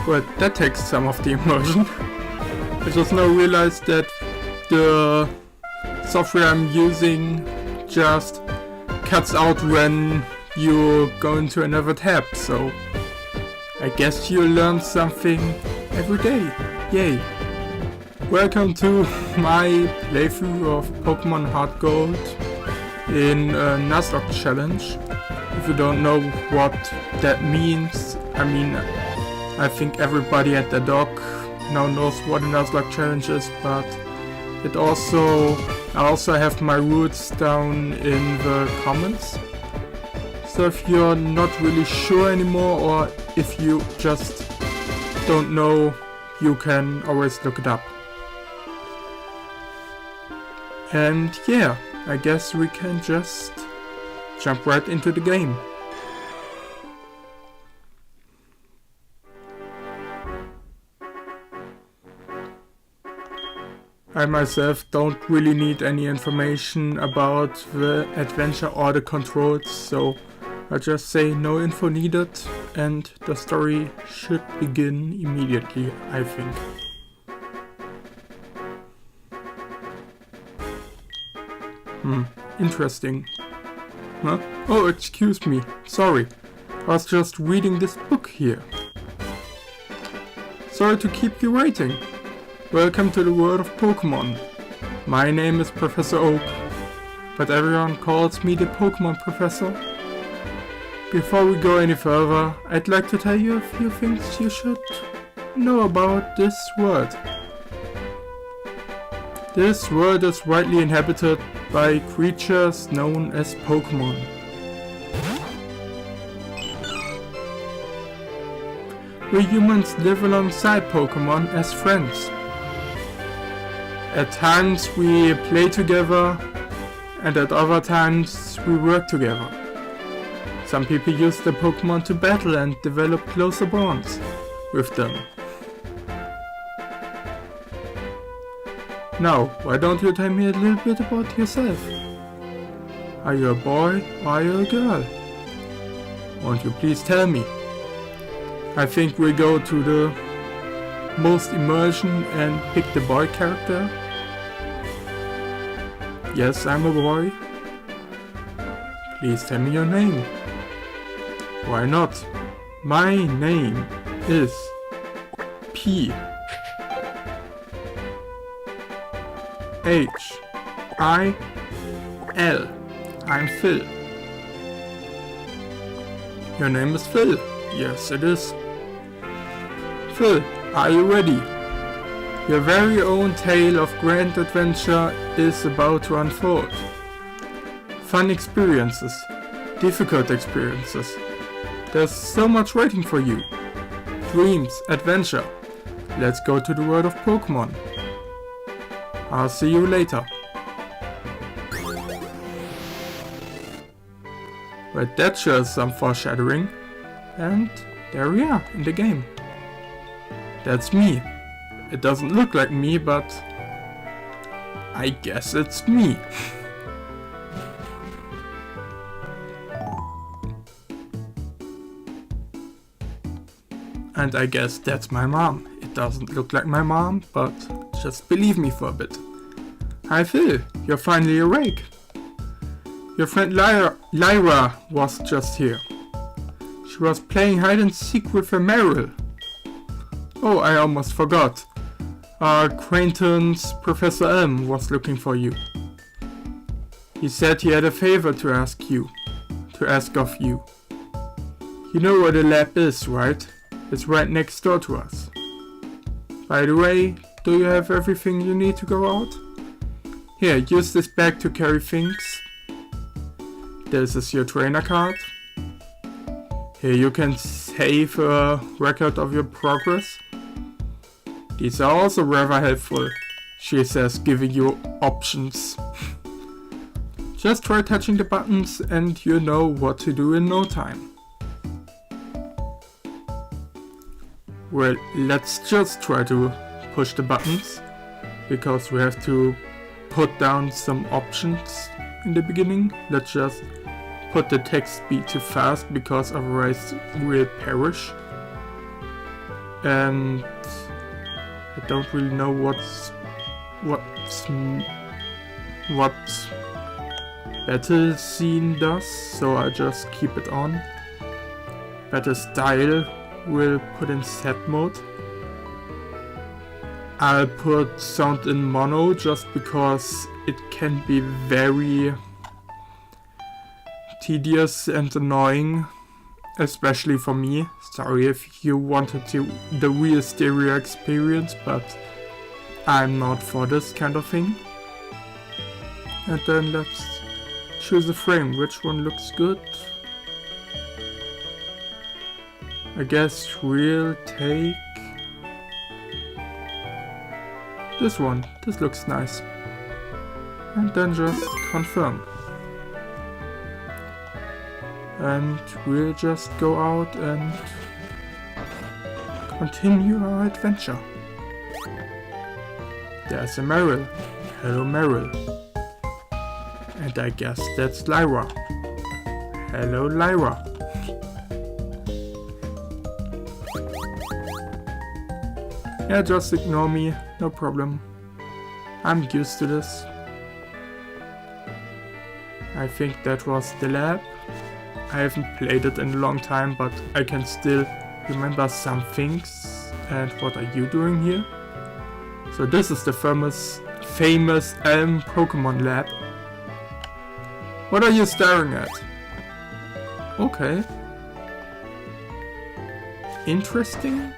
But that takes some of the immersion. I just now realized that the software I'm using just cuts out when you go into another tab, so I guess you learn something every day. Yay! Welcome to my playthrough of Pokémon HeartGold in a Nuzlocke challenge. If you don't know what that means, I think everybody at the dock now knows what a Nuzlocke challenge is, but I also have my roots down in the comments. So if you're not really sure anymore, or if you just don't know, you can always look it up. And yeah, I guess we can just jump right into the game. I myself don't really need any information about the adventure or the controls, so I just say no info needed and the story should begin immediately, I think. Interesting. Huh? Oh, excuse me, sorry. I was just reading this book here. Sorry to keep you waiting. Welcome to the world of Pokémon. My name is Professor Oak, but everyone calls me the Pokémon Professor. Before we go any further, I'd like to tell you a few things you should know about this world. This world is widely inhabited by creatures known as Pokémon. We humans live alongside Pokémon as friends. At times we play together, and at other times we work together. Some people use the Pokémon to battle and develop closer bonds with them. Now, why don't you tell me a little bit about yourself? Are you a boy or are you a girl? Won't you please tell me? I think we'll go to the most immersion and pick the boy character. Yes, I'm a boy. Please tell me your name. Why not? My name is P H I L. I'm Phil. Your name is Phil. Yes, it is. Phil, are you ready? Your very own tale of grand adventure is about to unfold. Fun experiences, difficult experiences. There's so much waiting for you. Dreams, adventure. Let's go to the world of Pokémon. I'll see you later. Well, that shows some foreshadowing. And there we are in the game. That's me. It doesn't look like me, but I guess it's me. And I guess that's my mom. It doesn't look like my mom, but just believe me for a bit. Hi Phil, you're finally awake. Your friend Lyra was just here. She was playing hide and seek with a Meryl. Oh, I almost forgot. Our acquaintance Professor M was looking for you. He said he had a favor to ask of you. You know where the lab is, right? It's right next door to us. By the way, do you have everything you need to go out? Here, use this bag to carry things. This is your trainer card. Here you can save a record of your progress. These are also rather helpful, she says, giving you options. Just try touching the buttons and you know what to do in no time. Well, let's just try to push the buttons, because we have to put down some options in the beginning. Let's just put the text speed to fast, because otherwise we'll perish. and I don't really know what battle scene does, so I just keep it on. Battle style will put in set mode. I'll put sound in mono just because it can be very tedious and annoying, especially for me. Sorry if you wanted the real stereo experience, but I'm not for this kind of thing. And then let's choose a frame. Which one looks good? I guess we'll take this one. This looks nice. And then just confirm. And we'll just go out and continue our adventure. There's a Meryl. Hello Meryl. And I guess that's Lyra. Hello Lyra. Yeah, just ignore me, no problem. I'm used to this. I think that was the lab. I haven't played it in a long time, but I can still remember some things. And what are you doing here? So this is the famous Elm Pokémon lab. What are you staring at? Okay. Interesting,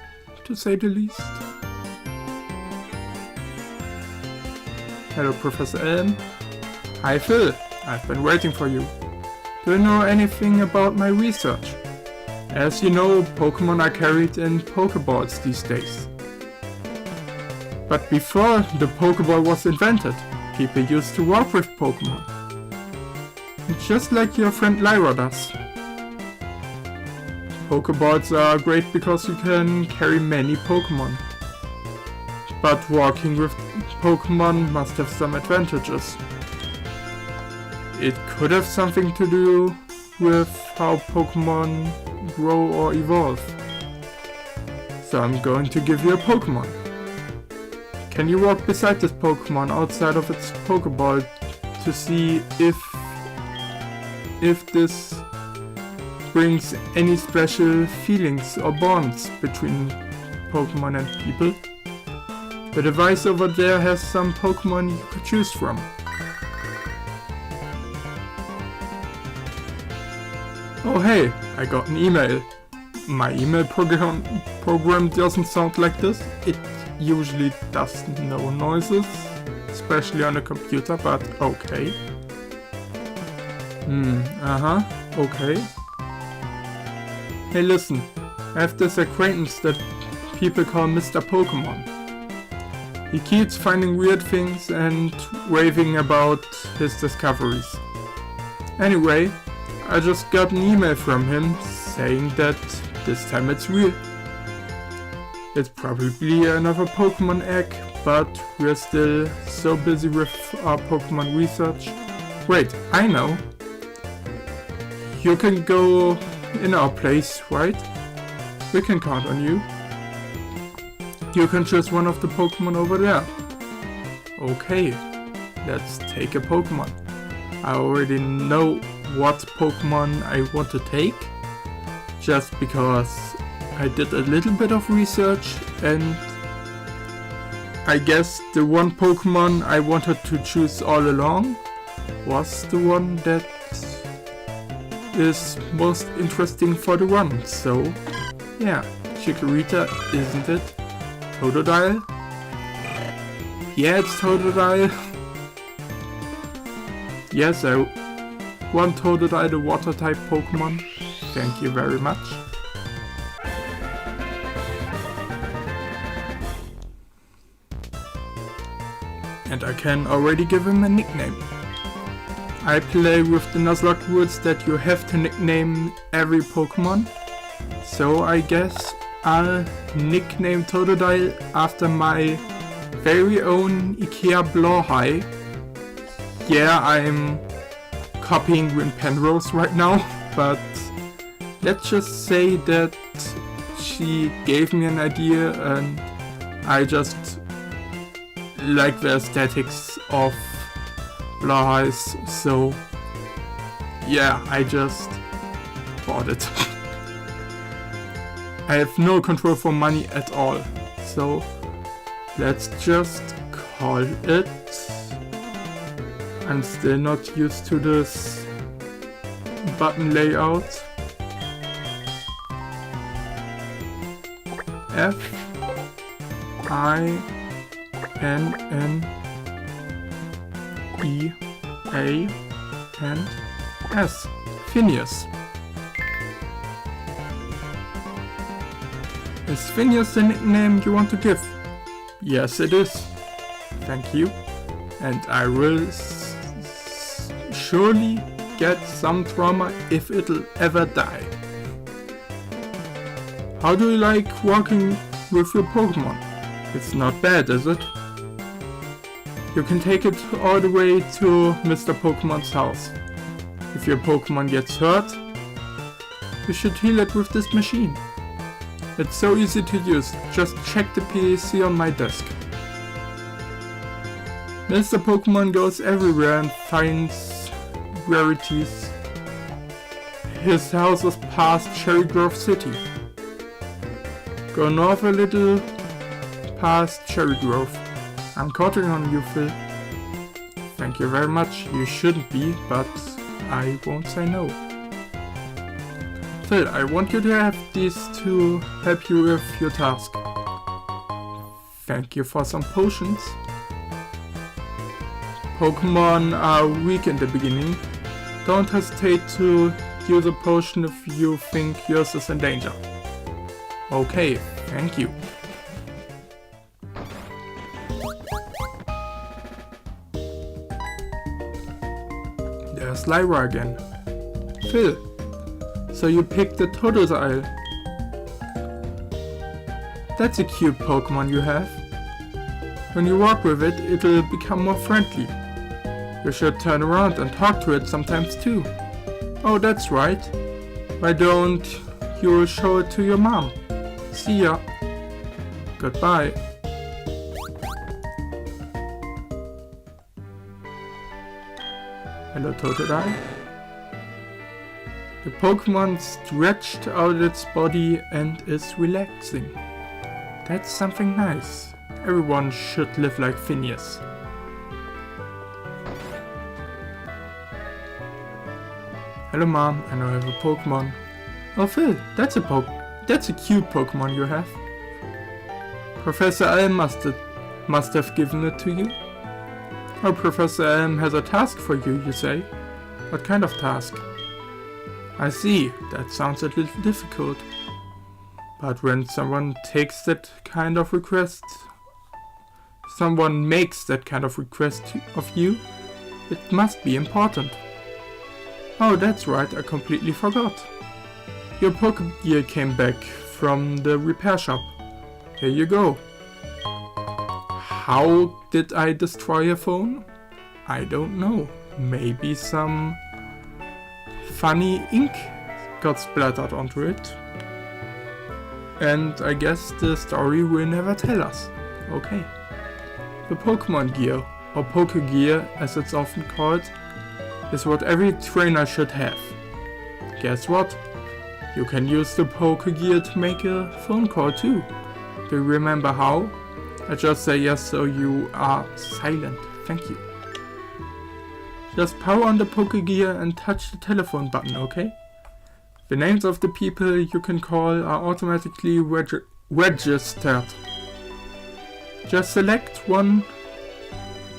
to say the least. Hello, Professor Elm. Hi, Phil. I've been waiting for you. Do you know anything about my research? As you know, Pokémon are carried in Pokéballs these days. But before the Pokéball was invented, people used to walk with Pokémon. Just like your friend Lyra does. Pokéballs are great because you can carry many Pokémon. But walking with Pokémon must have some advantages. It could have something to do with how Pokémon grow or evolve. So I'm going to give you a Pokémon. Can you walk beside this Pokémon outside of its Pokéball to see if this brings any special feelings or bonds between Pokémon and people? The device over there has some Pokémon you could choose from. Oh hey, I got an email. My email program doesn't sound like this. It usually does no noises, especially on a computer, but okay. Okay. Hey listen, I have this acquaintance that people call Mr. Pokémon. He keeps finding weird things and raving about his discoveries. Anyway, I just got an email from him saying that this time it's real. It's probably another Pokémon egg, but we're still so busy with our Pokémon research. Wait, I know. You can go in our place, right? We can count on you. You can choose one of the Pokémon over there. Okay, let's take a Pokémon. I already know what Pokémon I want to take, just because I did a little bit of research, and I guess the one Pokémon I wanted to choose all along was the one that is most interesting for the run. So yeah, Chikorita, isn't it? Totodile? Yeah, it's Totodile. Yes, I want Totodile, the water type Pokemon. Thank you very much. And I can already give him a nickname. I play with the Nuzlocke rules that you have to nickname every Pokemon. So I guess I'll nickname Totodile after my very own IKEA Blauhai. Yeah, I'm copying Win Penrose right now, but let's just say that she gave me an idea, and I just like the aesthetics of Blah Eyes, so yeah, I just bought it. I have no control for money at all, so let's just call it. I'm still not used to this button layout. F-I-N-N-E-A-N-S. Phineas. Is Phineas the nickname you want to give? Yes, it is. Thank you. And I will surely get some trauma if it'll ever die. How do you like walking with your Pokemon? It's not bad, is it? You can take it all the way to Mr. Pokemon's house. If your Pokemon gets hurt, you should heal it with this machine. It's so easy to use, just check the PC on my desk. Mr. Pokemon goes everywhere and finds rarities. His house is past Cherry Grove City. Go north a little past Cherry Grove. I'm counting on you, Phil. Thank you very much. You shouldn't be, but I won't say no. Phil, I want you to have these to help you with your task. Thank you for some potions. Pokemon are weak in the beginning. Don't hesitate to use a potion if you think yours is in danger. Okay, thank you. There's Lyra again. Phil, so you picked the Totodile. That's a cute Pokemon you have. When you walk with it, it'll become more friendly. You should turn around and talk to it sometimes too. Oh, that's right. Why don't you show it to your mom? See ya. Goodbye. Hello, Totodile. The Pokemon stretched out its body and is relaxing. That's something nice. Everyone should live like Phineas. Hello, Mom. I now have a Pokemon. Oh, Phil, that's a cute Pokemon you have. Professor Elm must have given it to you. Oh, Professor Elm has a task for you, you say? What kind of task? I see, that sounds a little difficult. But when someone makes that kind of request of you, it must be important. Oh, that's right, I completely forgot. Your Pokegear came back from the repair shop. Here you go. How did I destroy your phone? I don't know. Maybe some funny ink got splattered onto it. And I guess the story will never tell us. Okay. The Pokemon Gear, or Pokegear as it's often called, is what every trainer should have. Guess what? You can use the Pokegear to make a phone call too. Do you remember how? I just say yes so you are silent. Thank you. Just power on the Pokegear and touch the telephone button, okay? The names of the people you can call are automatically registered. Just select one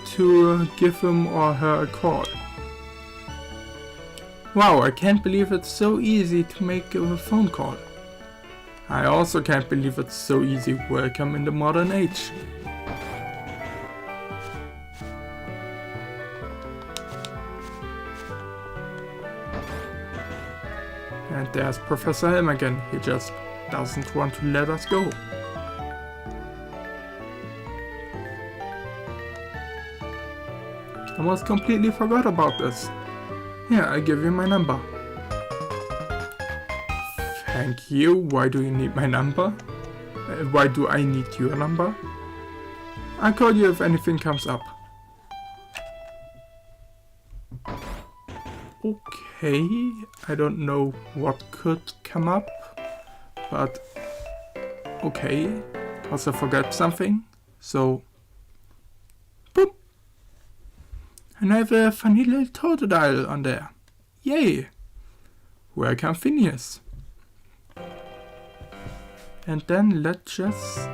to give him or her a call. Wow, I can't believe it's so easy to make a phone call. I also can't believe it's so easy. Welcome in the modern age. And there's Professor Helm again. He just doesn't want to let us go. Almost completely forgot about this. Here, I give you my number. Thank you. Why do you need my number? Why do I need your number? I'll call you if anything comes up. Okay, I don't know what could come up, but okay. Also forgot something, so boop. And I have a funny little totodile on there. Yay! Welcome, Phineas. And then let's just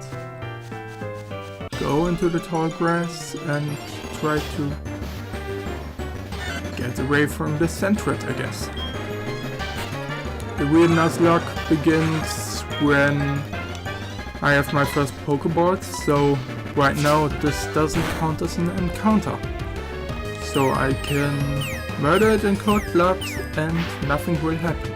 go into the tall grass and try to get away from the Centret, I guess. The real Nuzlocke begins when I have my first Pokéballs, so right now this doesn't count as an encounter. So I can murder it in cold blood and nothing will happen.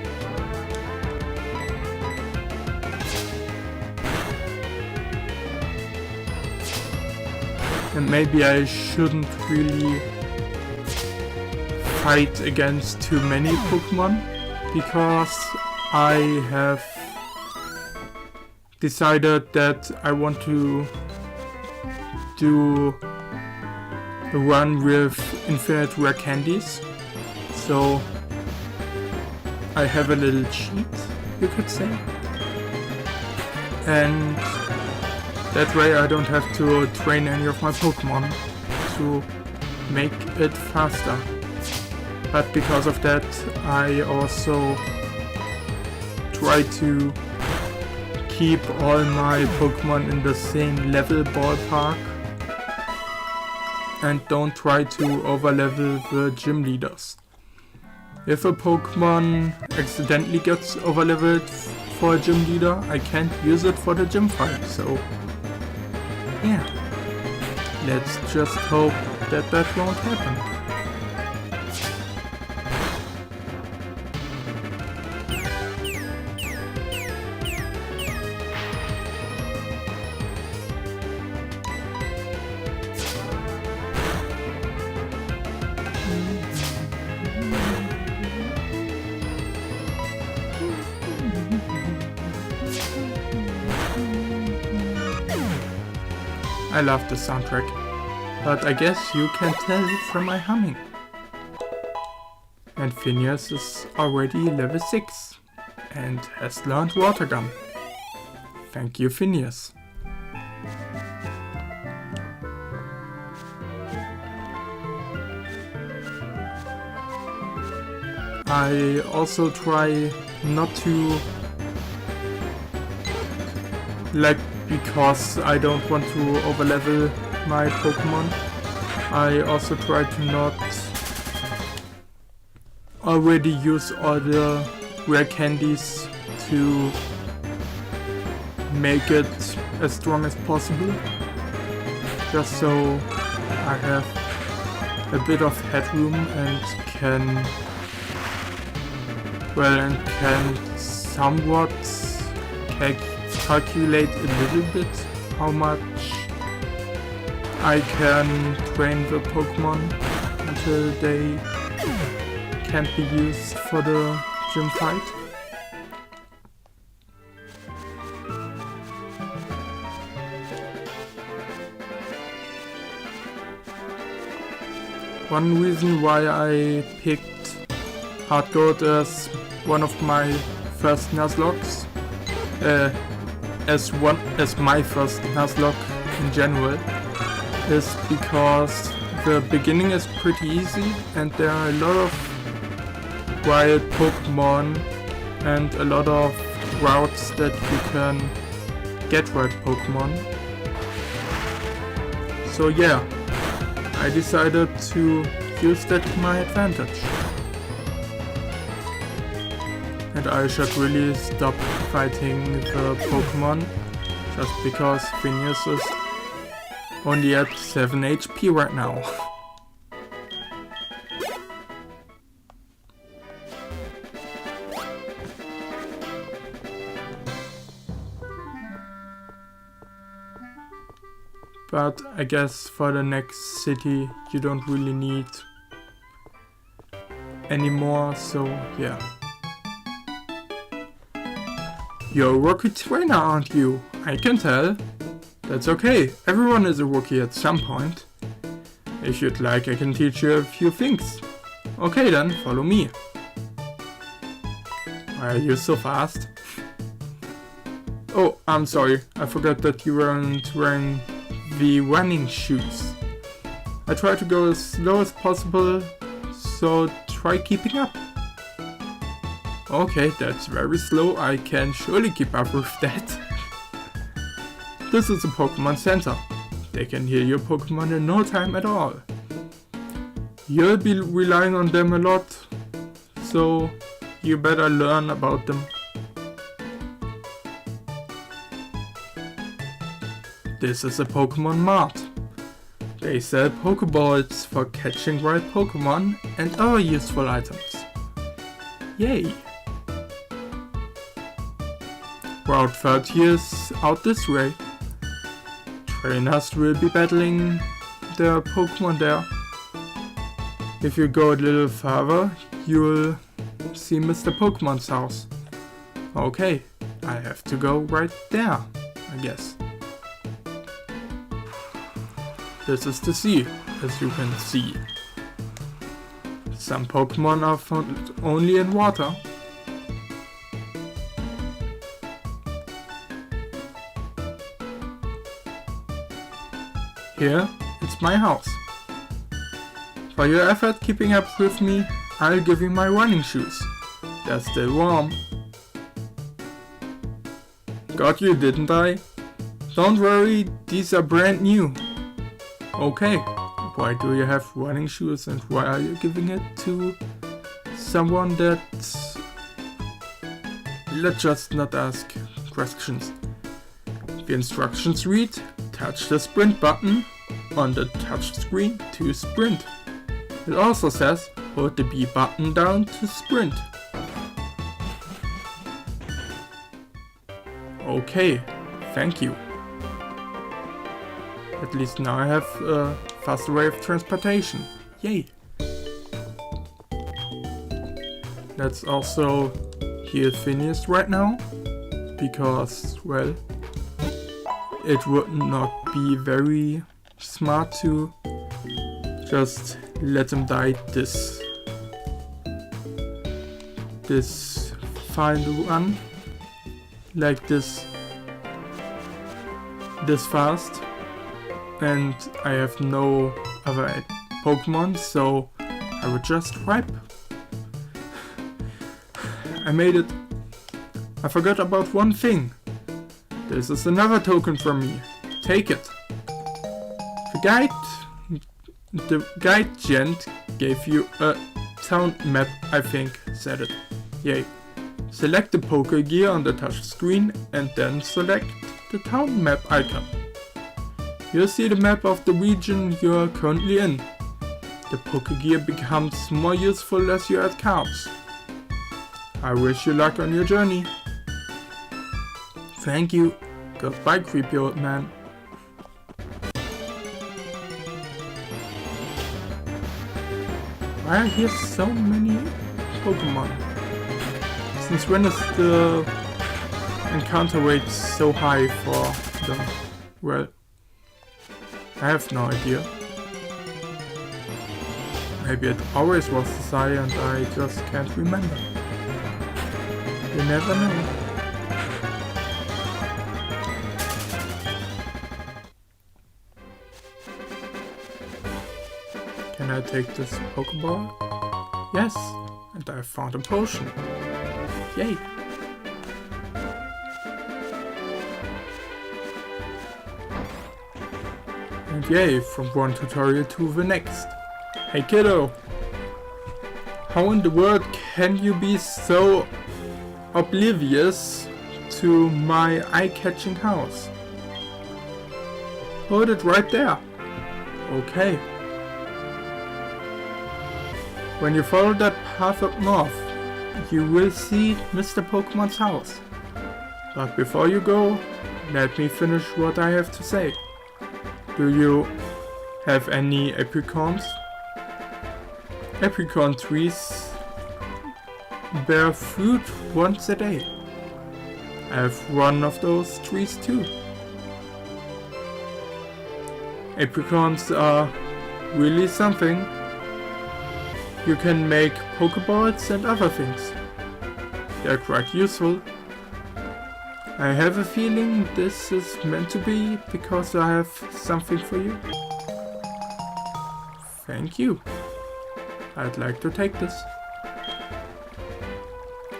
And maybe I shouldn't really fight against too many Pokemon, because I have decided that I want to do a run with infinite rare candies. So I have a little cheat, you could say. And that way I don't have to train any of my Pokemon to make it faster. But because of that I also try to keep all my Pokemon in the same level ballpark and don't try to overlevel the gym leaders. If a Pokemon accidentally gets overleveled for a gym leader, I can't use it for the gym fight, so yeah. Let's just hope that that won't happen. I love the soundtrack, but I guess you can tell from my humming. And Phineas is already level 6 and has learned Water Gun. Thank you, Phineas. I also try not to, because I don't want to overlevel my Pokemon, I also try to not already use all the rare candies to make it as strong as possible, just so I have a bit of headroom and can somewhat calculate a little bit how much I can train the Pokemon until they can't be used for the gym fight. One reason why I picked HeartGold as one of my first Nuzlockes, as my first Nuzlocke in general, is because the beginning is pretty easy and there are a lot of wild Pokemon and a lot of routes that you can get wild Pokemon. So yeah, I decided to use that to my advantage. And I should really stop fighting the Pokemon just because Phineas is only at 7 HP right now. But I guess for the next city you don't really need any more, so yeah. You're a rookie trainer, aren't you? I can tell. That's okay, everyone is a rookie at some point. If you'd like, I can teach you a few things. Okay then, follow me. Why are you so fast? Oh, I'm sorry, I forgot that you weren't wearing the running shoes. I try to go as slow as possible, so try keeping up. Okay, that's very slow, I can surely keep up with that. This is a Pokemon Center. They can heal your Pokemon in no time at all. You'll be relying on them a lot, so you better learn about them. This is a Pokemon Mart. They sell Pokéballs for catching wild Pokemon and other useful items. Yay! Route 30 is out this way. Trainers will be battling their Pokemon there. If you go a little further, you'll see Mr. Pokemon's house. Okay, I have to go right there, I guess. This is the sea, as you can see. Some Pokemon are found only in water. Here, it's my house. For your effort keeping up with me, I'll give you my running shoes. They're still warm. Got you, didn't I? Don't worry, these are brand new. Okay, why do you have running shoes and why are you giving it to someone that's... Let's just not ask questions. The instructions read, touch the sprint button on the touch screen to sprint. It also says, hold the B button down to sprint. Okay, thank you. At least now I have a faster way of transportation. Yay! Let's also heal Phineas right now, because, well, it would not be very smart to just let him die this final run, like this fast. And I have no other Pokemon, so I would just wipe. I made it. I forgot about one thing. This is another token from me. Take it. The guide gent gave you a town map, I think, said it. Yay. Select the Pokégear on the touch screen and then select the town map icon. You'll see the map of the region you're currently in. The Pokégear becomes more useful as you add cards. I wish you luck on your journey. Thank you. Goodbye, creepy old man. Why are here so many Pokemon? Since when is the encounter rate so high for them? Well, I have no idea. Maybe it always was this high and I just can't remember. You never know. Can I take this Pokeball? Yes, and I found a potion. Yay! And yay, from one tutorial to the next. Hey kiddo! How in the world can you be so oblivious to my eye-catching house? Hold it right there. Okay. When you follow that path up north, you will see Mr. Pokemon's house. But before you go, let me finish what I have to say. Do you have any apricorns? Apricot trees bear fruit once a day. I have one of those trees too. Apricorns are really something. You can make Pokéballs and other things. They're quite useful. I have a feeling this is meant to be because I have something for you. Thank you. I'd like to take this.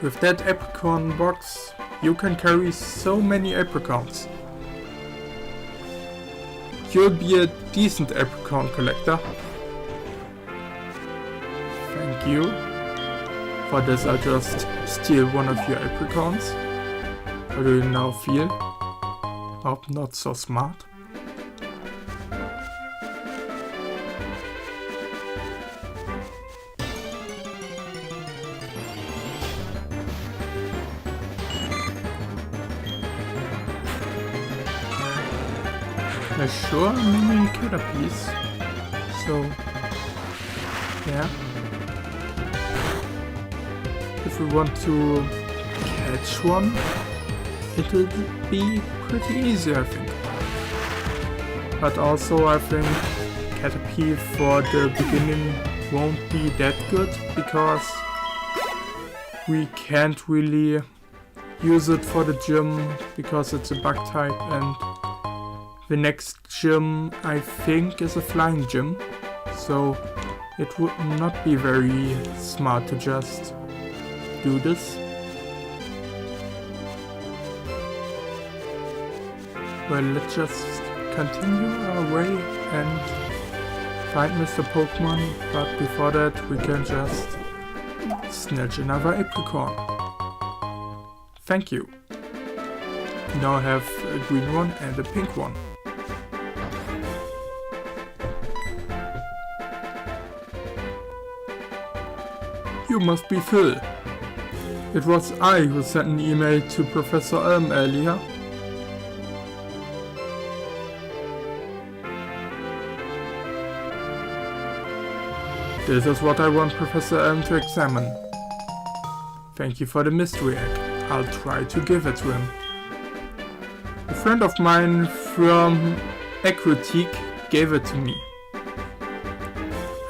With that apricorn box, you can carry so many apricorns. You'll be a decent apricorn collector. Thank you. For this I'll just steal one of your apricorns. How do you now feel? Oh, not so smart. Sure, many Caterpies. So, yeah. If we want to catch one, it'll be pretty easy, I think. But also, I think Caterpie for the beginning won't be that good because we can't really use it for the gym because it's a bug type, and the next gym, I think, is a flying gym, so it would not be very smart to just do this. Well, let's just continue our way and find Mr. Pokemon, but before that we can just snatch another apricorn. Thank you. Now I have a green one and a pink one. You must be Phil. It was I who sent an email to Professor Elm earlier. This is what I want Professor Elm to examine. Thank you for the mystery egg. I'll try to give it to him. A friend of mine from Aquatique gave it to me.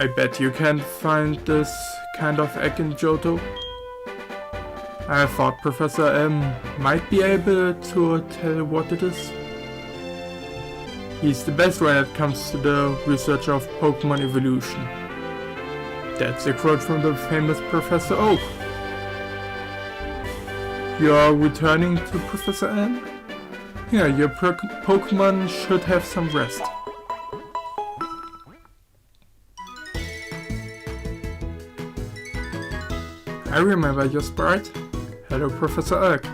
I bet you can't find this kind of egg in Johto. I thought Professor M might be able to tell what it is. He's the best when it comes to the research of Pokemon evolution. That's a quote from the famous Professor Oak. You're returning to Professor M? Yeah, your Pokemon should have some rest. I remember your sprite. Hello, Professor Oak.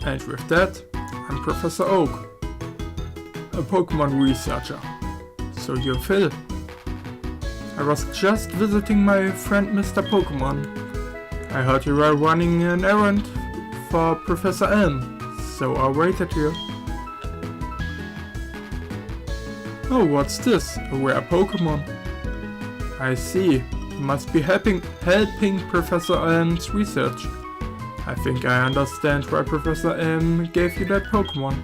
And with that, I'm Professor Oak, a Pokemon researcher. So you're Phil. I was just visiting my friend Mr. Pokemon. I heard you were running an errand for Professor Elm, so I waited here. Oh, what's this? A rare Pokemon. I see. You must be helping Professor Elm's research. I think I understand why Professor Elm gave you that Pokemon.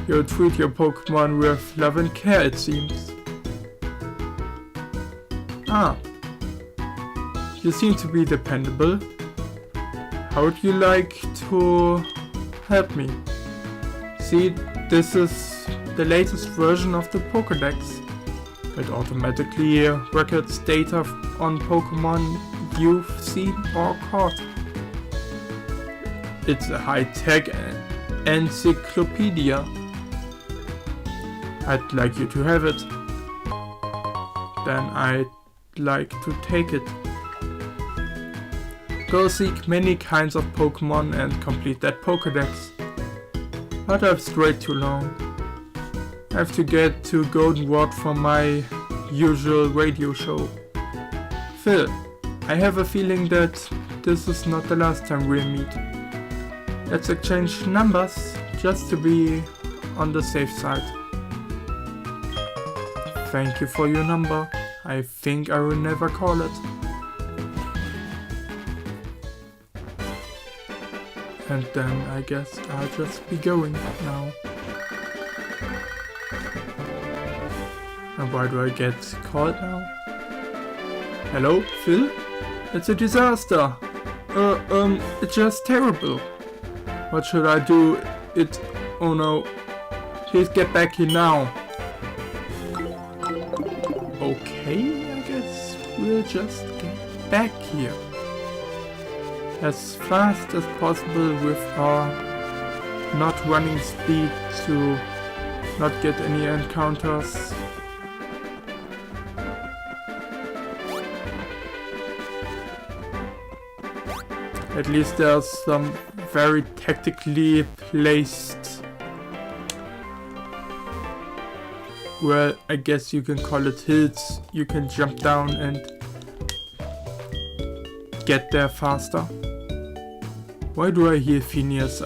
You'll treat your Pokemon with love and care, it seems. Ah. You seem to be dependable. How would you like to help me? See, this is the latest version of the Pokédex. It automatically records data on Pokemon you've seen or caught. It's a high-tech encyclopedia. I'd like you to have it. Then I'd like to take it. Go seek many kinds of Pokemon and complete that Pokédex. But I've strayed too long. I have to get to Goldenrod for my usual radio show. Phil, I have a feeling that this is not the last time we'll meet. Let's exchange numbers just to be on the safe side. Thank you for your number. I think I will never call it. And then I guess I'll just be going now. And why do I get called now? Hello, Phil? It's a disaster. It's just terrible. What should I do? Oh no. Please get back here now. Okay, I guess we'll just get back here. As fast as possible with our not running speed to not get any encounters. At least there's some very tactically placed, well, I guess you can call it hills. You can jump down and get there faster. Why do I hear Phineas?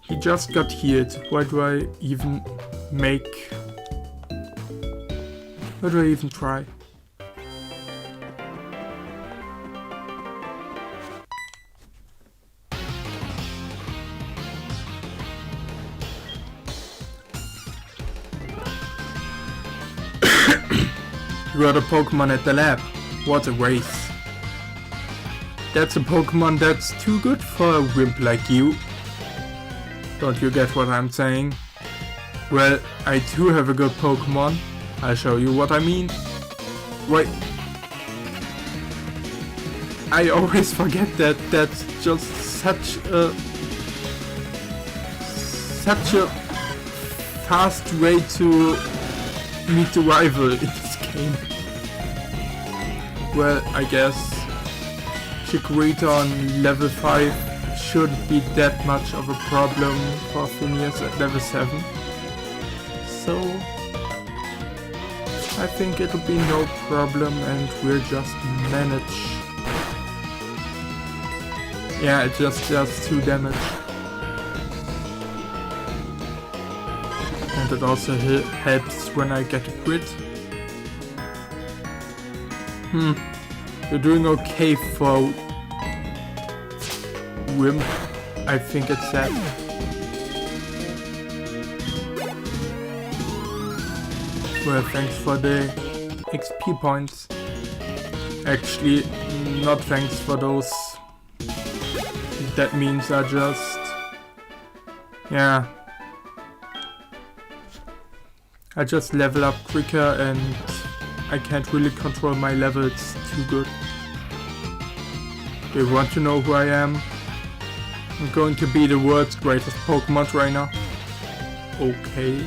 He just got healed. Why do I even try? You got a Pokemon at the lab. What a waste. That's a Pokemon that's too good for a wimp like you. Don't you get what I'm saying? Well, I do have a good Pokemon. I'll show you what I mean. Wait. I always forget that that's just such a fast way to meet the rival in this game. Well, I guess Chikorita on level 5 shouldn't be that much of a problem for Phineas at level 7. So I think it'll be no problem and we'll just manage. Yeah, it just does 2 damage. And it also helps when I get a crit. You're doing okay for Wimp, I think it's that. Well, thanks for the XP points. Actually, not thanks for those. That means I just... yeah. I just level up quicker and I can't really control my levels too good. Do you want to know who I am? I'm going to be the world's greatest Pokemon trainer. Okay.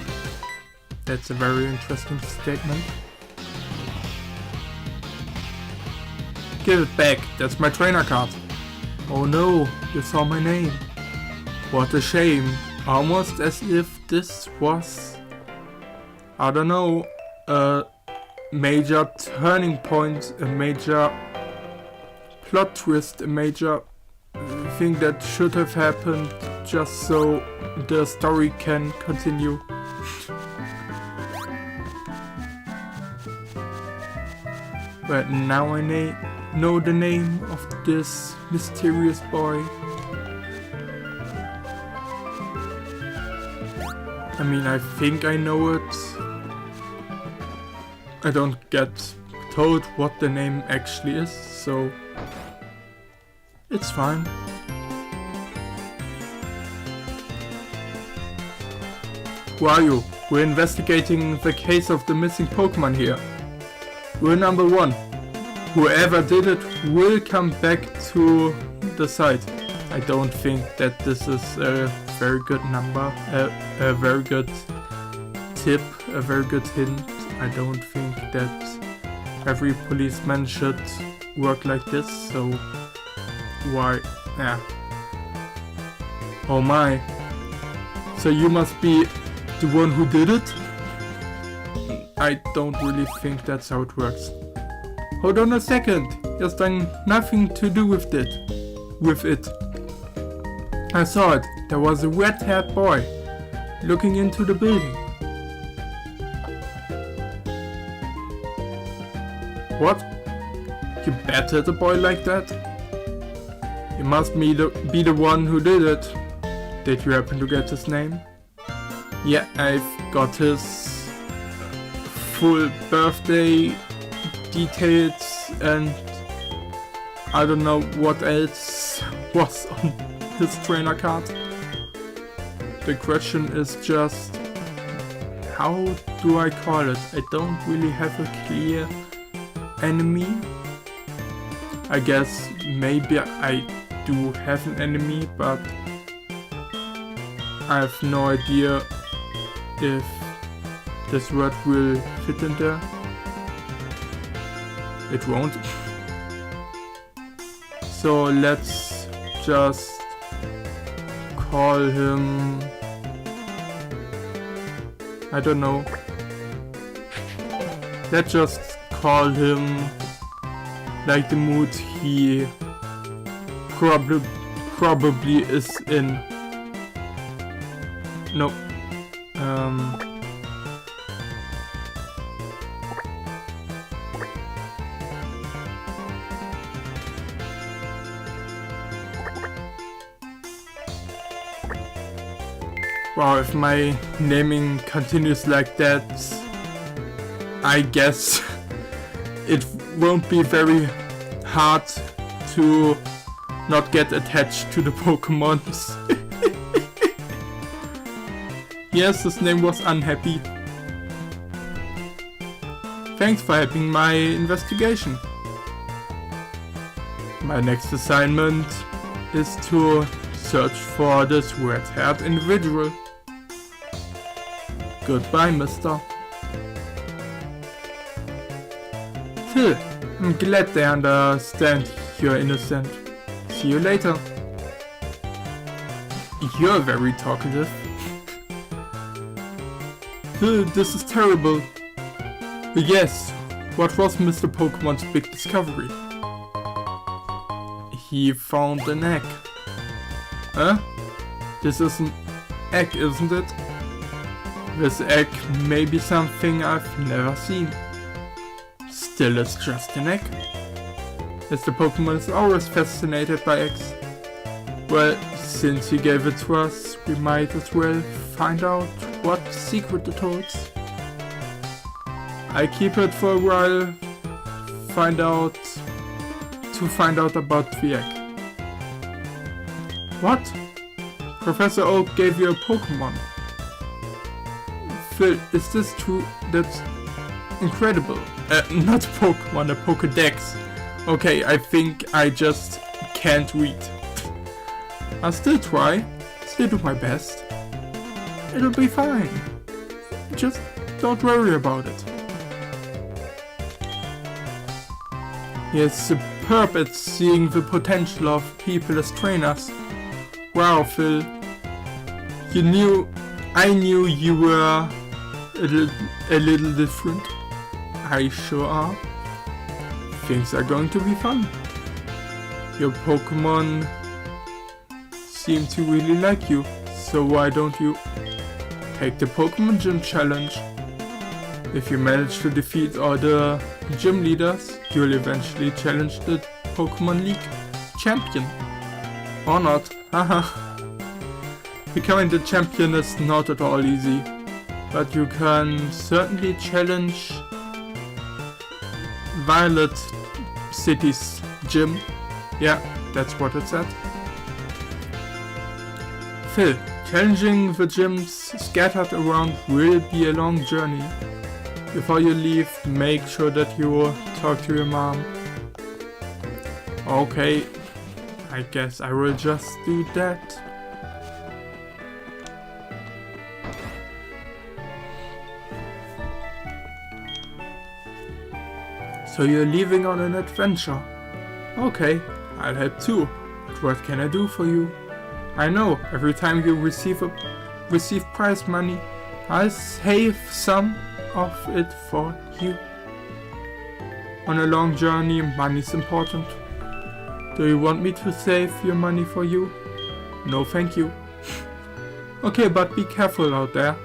That's a very interesting statement. Give it back, that's my trainer card. Oh no, you saw my name. What a shame. Almost as if this was, I don't know, a major turning point, a major plot twist, a major thing that should have happened just so the story can continue. But now I know the name of this mysterious boy. I mean, I think I know it. I don't get told what the name actually is, so it's fine. Who are you? We're investigating the case of the missing Pokemon here. Rule number 1. Whoever did it will come back to the site. I don't think that this is a very good number, a very good tip, a very good hint. I don't think that every policeman should work like this, so why? Yeah. Oh my. So you must be the one who did it? I don't really think that's how it works. Hold on a second. There's done nothing to do with it. I saw it. There was a red-haired boy looking into the building. What? You battered a boy like that? You must be the one who did it. Did you happen to get his name? Yeah, I've got his full birthday details and I don't know what else was on his trainer card. The question is just, how do I call it? I don't really have a clear enemy. I guess maybe I do have an enemy, but I have no idea if this word will fit in there. It won't. So let's just call him, I don't know. Let's just call him like the mood he probably is in. No. Wow, if my naming continues like that, I guess it won't be very hard to not get attached to the Pokémons. Yes, his name was Unhappy. Thanks for helping my investigation. My next assignment is to search for this red-haired individual. Goodbye, mister. Phil, I'm glad they understand you're innocent. See you later. You're very talkative. Phil, this is terrible. Yes, what was Mr. Pokemon's big discovery? He found an egg. Huh? This is an egg, isn't it? This egg may be something I've never seen. Still, it's just an egg. Mr. Pokemon is always fascinated by eggs. Well, since he gave it to us, we might as well find out what secret it holds. I keep it for a while, find out about the egg. What? Professor Oak gave you a Pokemon. Phil, is this true? That's incredible. Not Pokemon, a Pokédex. Okay, I think I just can't read. I'll still try, still do my best. It'll be fine. Just don't worry about it. He is superb at seeing the potential of people as trainers. Wow, Phil. I knew you were a little different. I sure are. Things are going to be fun. Your Pokemon seem to really like you, so why don't you take the Pokemon Gym Challenge? If you manage to defeat all the gym leaders, you'll eventually challenge the Pokemon League champion. Or not, haha. Becoming the champion is not at all easy, but you can certainly challenge Violet City's gym. Yeah, that's what it said. Phil, challenging the gyms scattered around will be a long journey. Before you leave, make sure that you talk to your mom. Okay, I guess I will just do that. So you're leaving on an adventure. Okay, I'll help too. But what can I do for you? I know, every time you receive prize money, I'll save some of it for you. On a long journey, money's important. Do you want me to save your money for you? No, thank you. Okay, but be careful out there.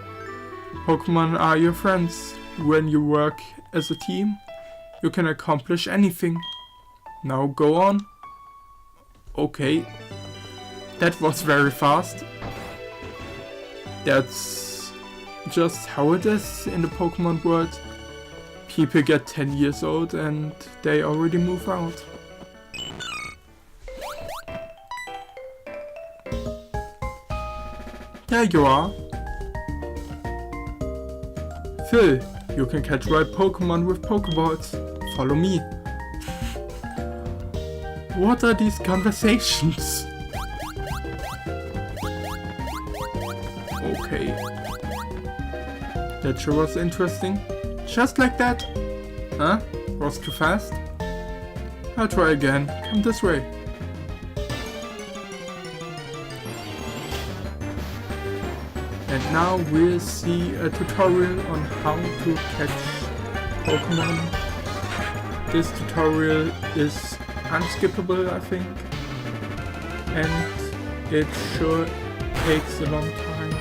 Pokemon are your friends. When you work as a team, you can accomplish anything. Now go on. Okay. That was very fast. That's just how it is in the Pokemon world. People get 10 years old and they already move out. There you are. Phil, you can catch wild Pokemon with Pokeballs. Follow me. What are these conversations? Okay. That sure was interesting. Just like that. Huh? Was too fast? I'll try again. Come this way. And now we'll see a tutorial on how to catch Pokemon. This tutorial is unskippable, I think. And it sure takes a long time.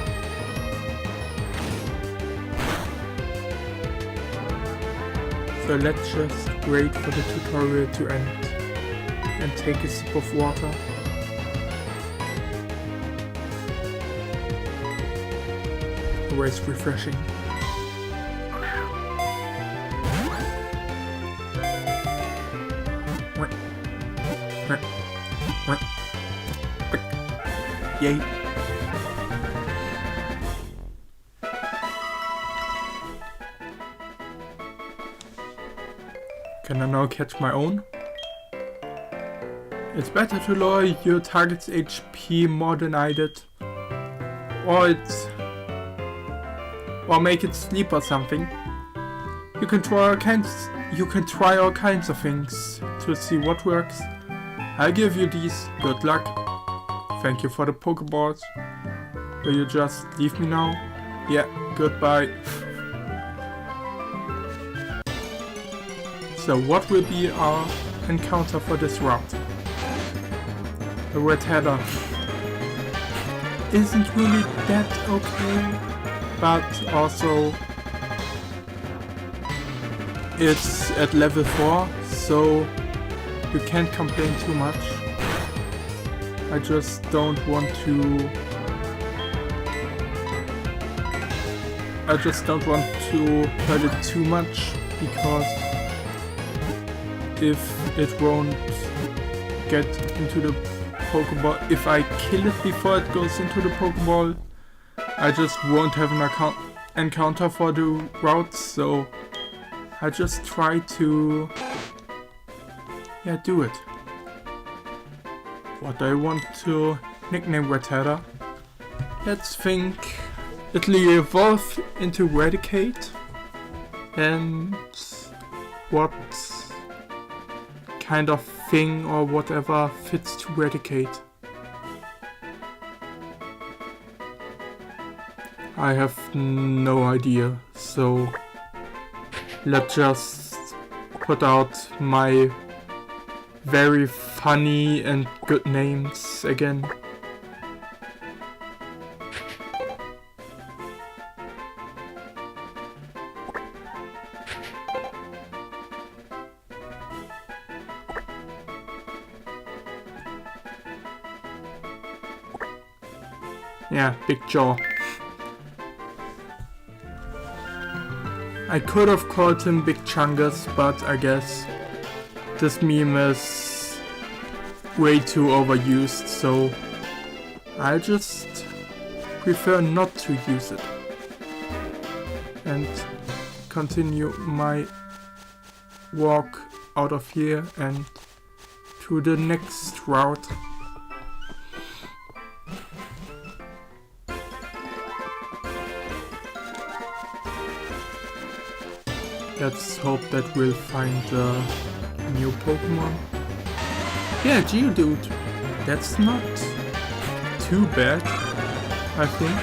So let's just wait for the tutorial to end and take a sip of water. Always refreshing. Yay. Can I now catch my own? It's better to lower your target's HP more than I did. Or make it sleep or something. You can try all kinds of things to see what works. I'll give you these. Good luck. Thank you for the Pokeballs. Will you just leave me now? Yeah, goodbye. So what will be our encounter for this route? A red header. Isn't really that okay, but also it's at level 4, so you can't complain too much. I just don't want to hurt it too much, because if it won't get into the Pokeball, if I kill it before it goes into the Pokeball, I just won't have an encounter for the route, so I just try to do it. What I want to nickname Rattata. Let's think it'll evolve into Eradicate, and what kind of thing or whatever fits to Eradicate. I have no idea, so let's just put out my very funny and good names again. Yeah, Big Jaw. I could have called him Big Chungus, but I guess this meme is way too overused, so I just prefer not to use it and continue my walk out of here and to the next route. Let's hope that we'll find a new Pokemon. Yeah, Geodude. That's not too bad, I think.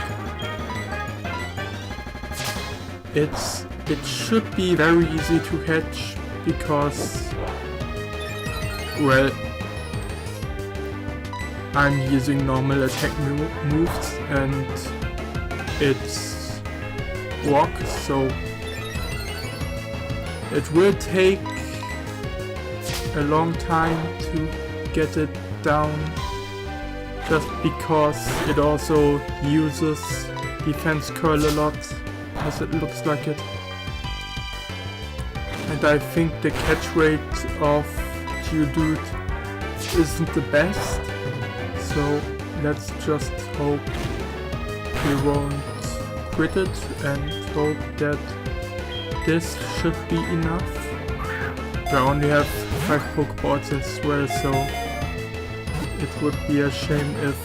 It should be very easy to catch because, well, I'm using normal attack moves and it's walk, so it will take a long time to get it down just because it also uses defense curl a lot, as it looks like it. And I think the catch rate of Geodude isn't the best, so let's just hope he won't quit it and hope that this should be enough. I only have 5 Pokeballs as well, so it would be a shame if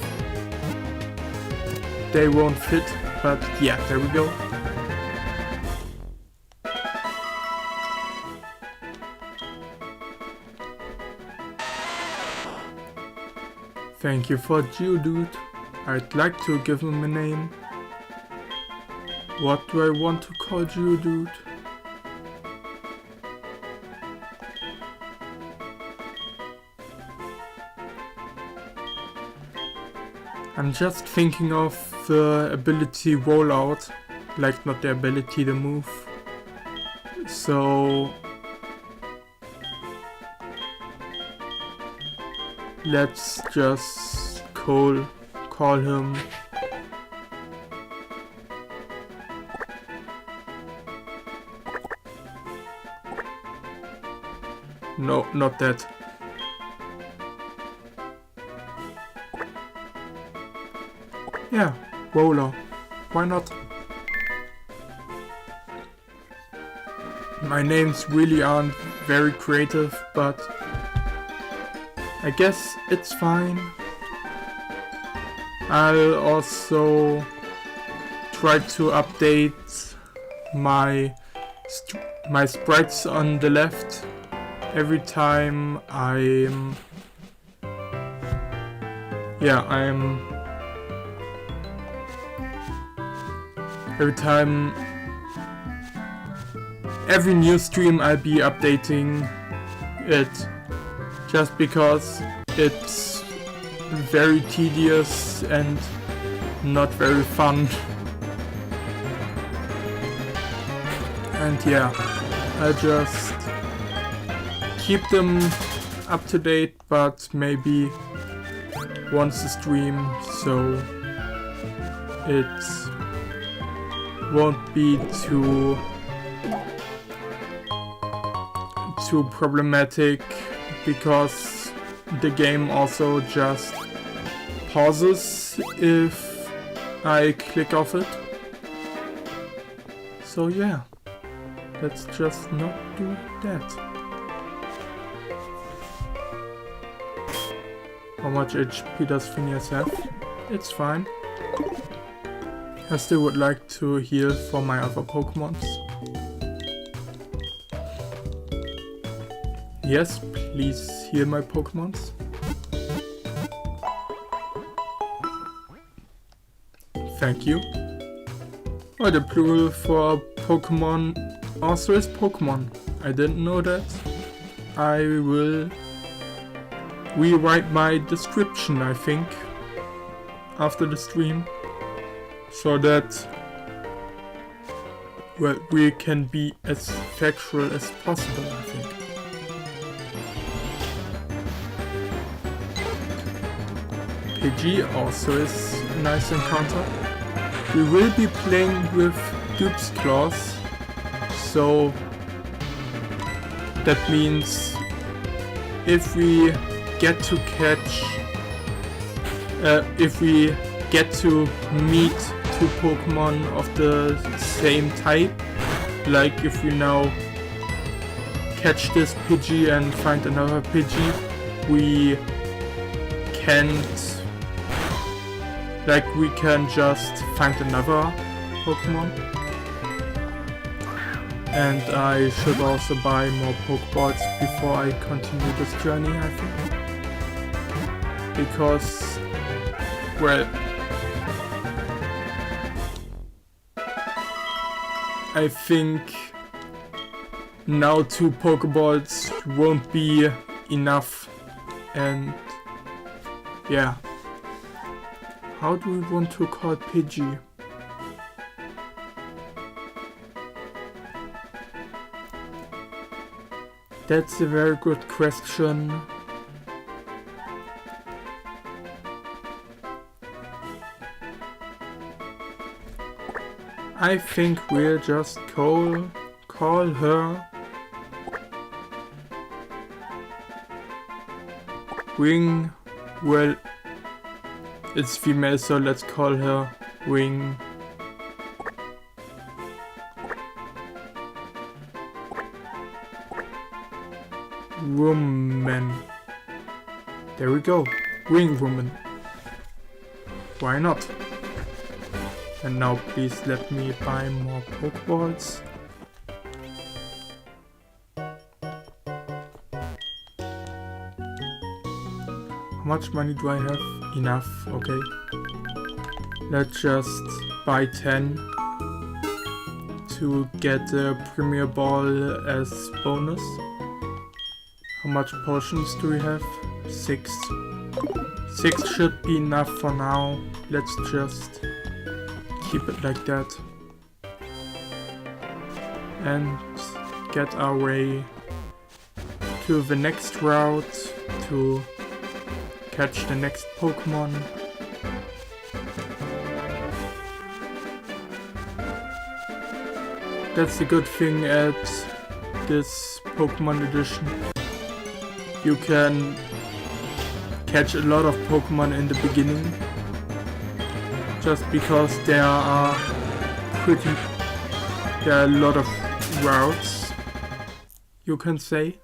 they won't fit, but yeah, there we go. Thank you for Geodude. I'd like to give him a name. What do I want to call Geodude? I'm just thinking of the ability rollout, like not the ability, the move. So let's just call him no, not that. Yeah, Roller. Why not? My names really aren't very creative, but I guess it's fine. I'll also try to update my sprites on the left every time every new stream I'll be updating it, just because it's very tedious and not very fun. And yeah, I'll just keep them up to date, but maybe once a stream, so it won't be too problematic, because the game also just pauses if I click off it. So yeah, let's just not do that. How much HP does Phineas have? It's fine. I still would like to heal for my other Pokémons. Yes, please heal my Pokémons. Thank you. Oh, the plural for Pokémon also is Pokémon. I didn't know that. I will rewrite my description, I think, after the stream, so that, well, we can be as factual as possible, I think. Pidgey also is a nice encounter. We will be playing with Dupe's Claws, so that means if we get to meet 2 Pokemon of the same type, like if we now catch this Pidgey and find another Pidgey, we can just find another Pokemon. And I should also buy more Pokeballs before I continue this journey, I think. Because, well, I think now 2 Pokeballs won't be enough, and yeah. How do we want to call Pidgey? That's a very good question. I think we'll just call her Wing. Well, it's female, so let's call her Wing. Woman. There we go. Wing woman. Why not? And now please let me buy more Pokeballs. How much money do I have? Enough, okay. Let's just buy 10 to get the Premier Ball as bonus. How much potions do we have? 6. 6 should be enough for now. Let's just keep it like that. And get our way to the next route to catch the next Pokemon. That's the good thing at this Pokemon edition. You can catch a lot of Pokemon in the beginning, just because there are a lot of routes, you can say.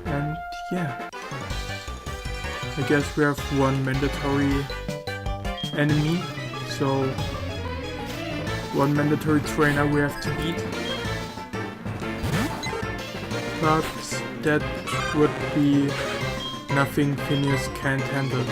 And yeah, I guess we have one mandatory enemy, so one mandatory trainer we have to beat. But that would be nothing Phineas can't handle.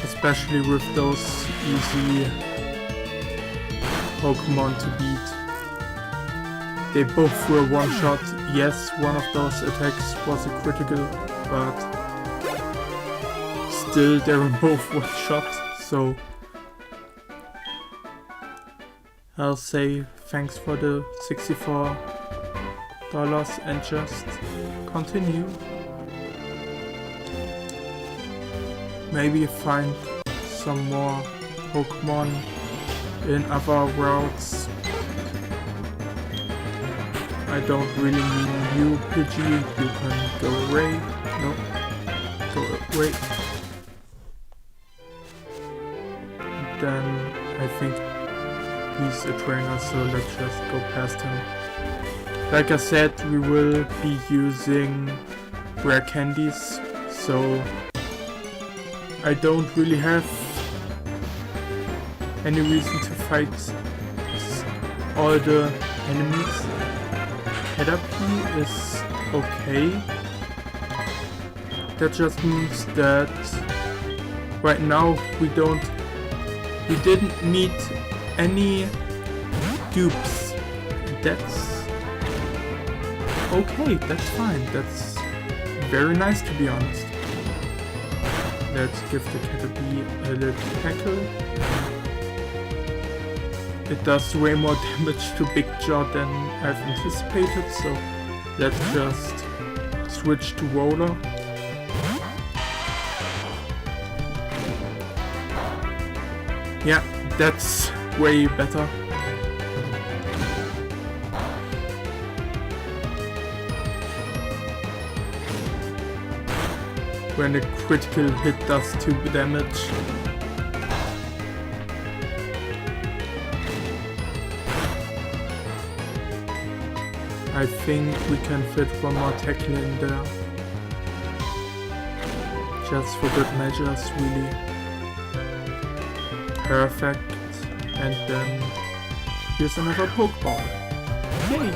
Especially with those easy Pokemon to beat. They both were one shot. Yes, one of those attacks was a critical, but still they were both one shot, so I'll say thanks for the $64 and just continue. Maybe find some more Pokemon in other routes. I don't really need you, Pidgey. You can go away. No, go away. Then I think he's a trainer, so let's just go past him. Like I said, we will be using rare candies, so I don't really have any reason to fight all the enemies. Caterpie is okay. That just means that right now we didn't meet any dupes. That's okay, that's fine. That's very nice, to be honest. Let's give the Caterpie a little tackle. It does way more damage to Big Jaw than I've anticipated, so let's just switch to Roller. Yeah, that's way better. When a critical hit does 2 damage. I think we can fit one more tackle in there. Just for good measures, really. Perfect. And then here's another Pokeball. Yay!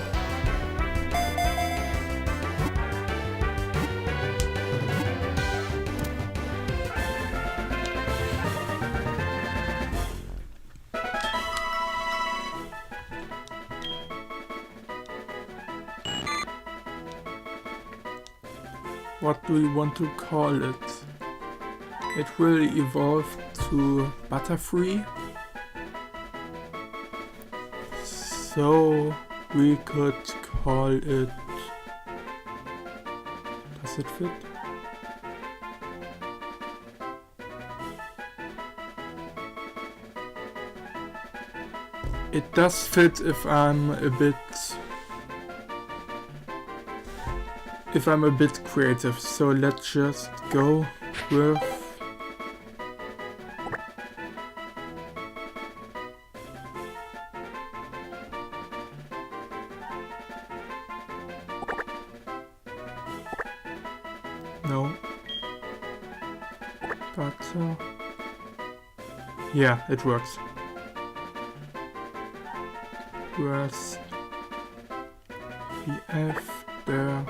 What do we want to call it? It will evolve to Butterfree. So we could call it... Does it fit? It does fit if I'm a bit creative, so let's just go with no, but yeah, it works. Where's the F there?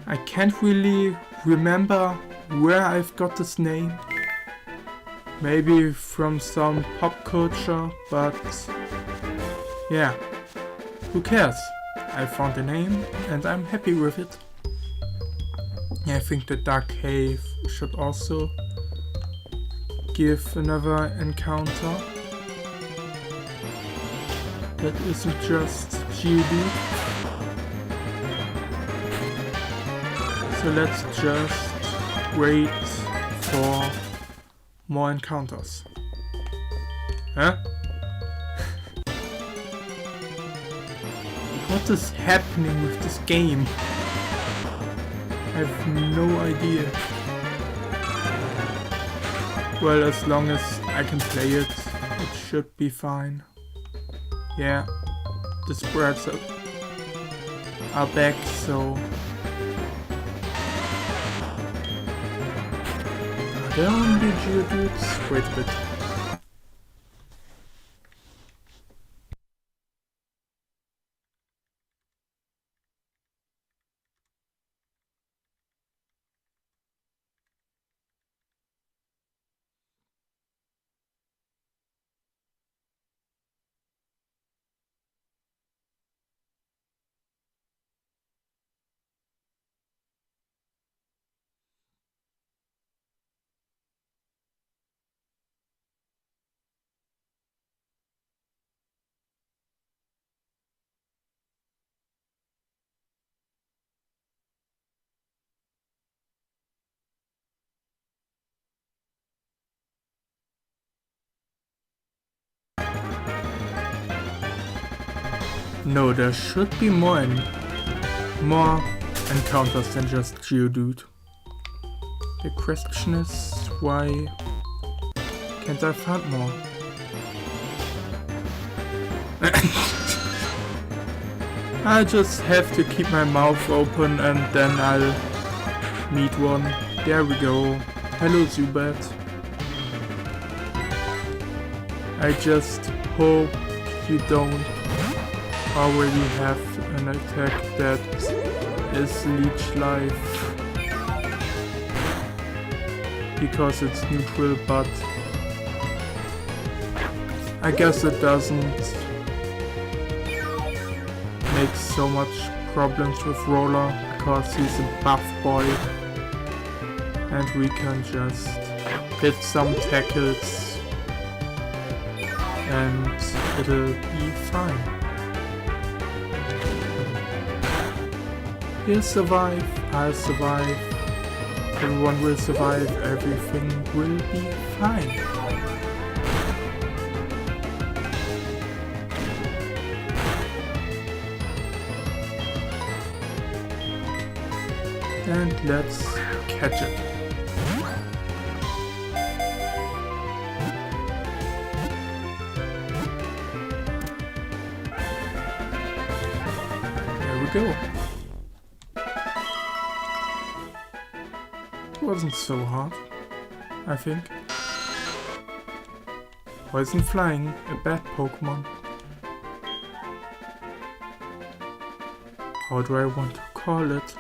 I can't really remember where I've got this name. Maybe from some pop culture, but yeah, who cares? I found the name and I'm happy with it. I think the Dark Cave should also give another encounter that isn't just Geodude. So let's just wait for more encounters. Huh? What is happening with this game? I have no idea. Well, as long as I can play it, it should be fine. Yeah, the spreads are back, so... Are there only Geodudes? Wait a bit. No, there should be more encounters than just Geodude. The question is, why can't I find more? I just have to keep my mouth open and then I'll meet one. There we go. Hello, Zubat. I just hope you don't already have an attack that is leech life, because it's neutral, but I guess it doesn't make so much problems with Roller because he's a buff boy and we can just hit some tackles and it'll be fine. He'll survive, I'll survive, everyone will survive, everything will be fine. And let's catch it. There we go. Wasn't so hard, I think. Poison Flying, a bad Pokemon. How do I want to call it?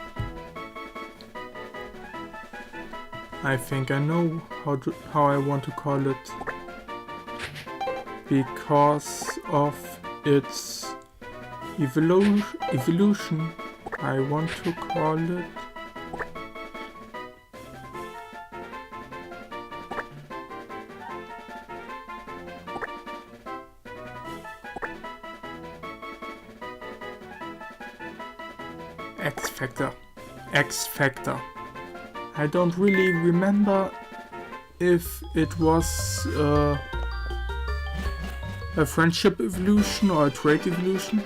I think I know how I want to call it. Because of its evolution, I want to call it X Factor. X Factor. I don't really remember if it was a friendship evolution or a trait evolution.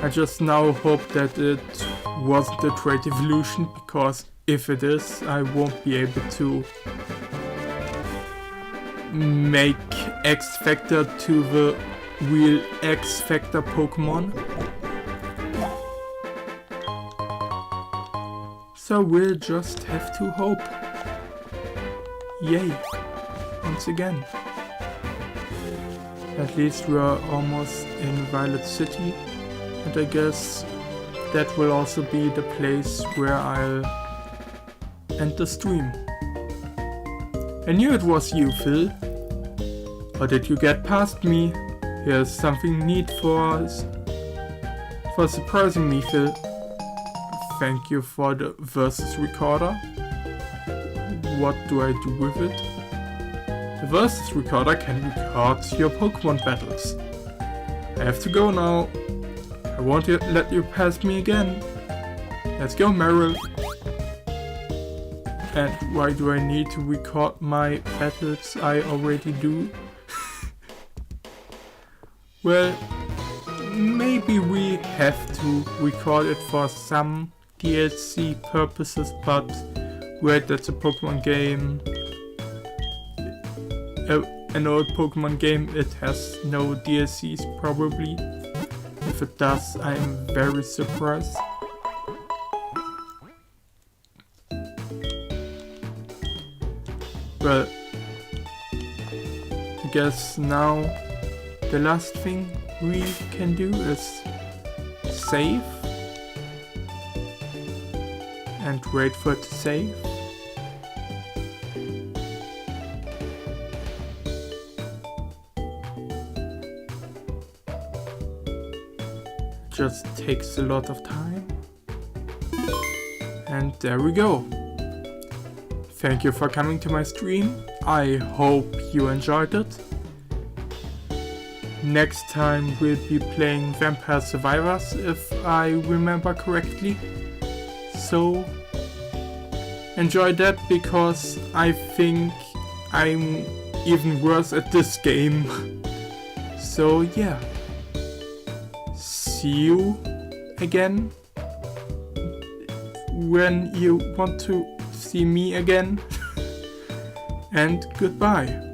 I just now hope that it wasn't a trait evolution, because if it is, I won't be able to make X Factor to the real X Factor Pokemon. So we'll just have to hope. Yay, once again. At least we are almost in Violet City, and I guess that will also be the place where I'll end the stream. I knew it was you, Phil. How did you get past me? Here's something neat for surprising me, Phil. Thank you for the versus recorder. What do I do with it? The versus recorder can record your Pokemon battles. I have to go now. I won't let you pass me again. Let's go, Meryl. And why do I need to record my battles I already do? Well, maybe we have to record it for some DLC purposes, but wait, that's a Pokemon game. An old Pokemon game, it has no DLCs probably. If it does, I'm very surprised. Well, I guess now the last thing we can do is save and wait for it to save. Just takes a lot of time. And there we go. Thank you for coming to my stream. I hope you enjoyed it. Next time we'll be playing Vampire Survivors, if I remember correctly. So enjoy that, because I think I'm even worse at this game. So yeah. See you again when you want to see me again. And goodbye.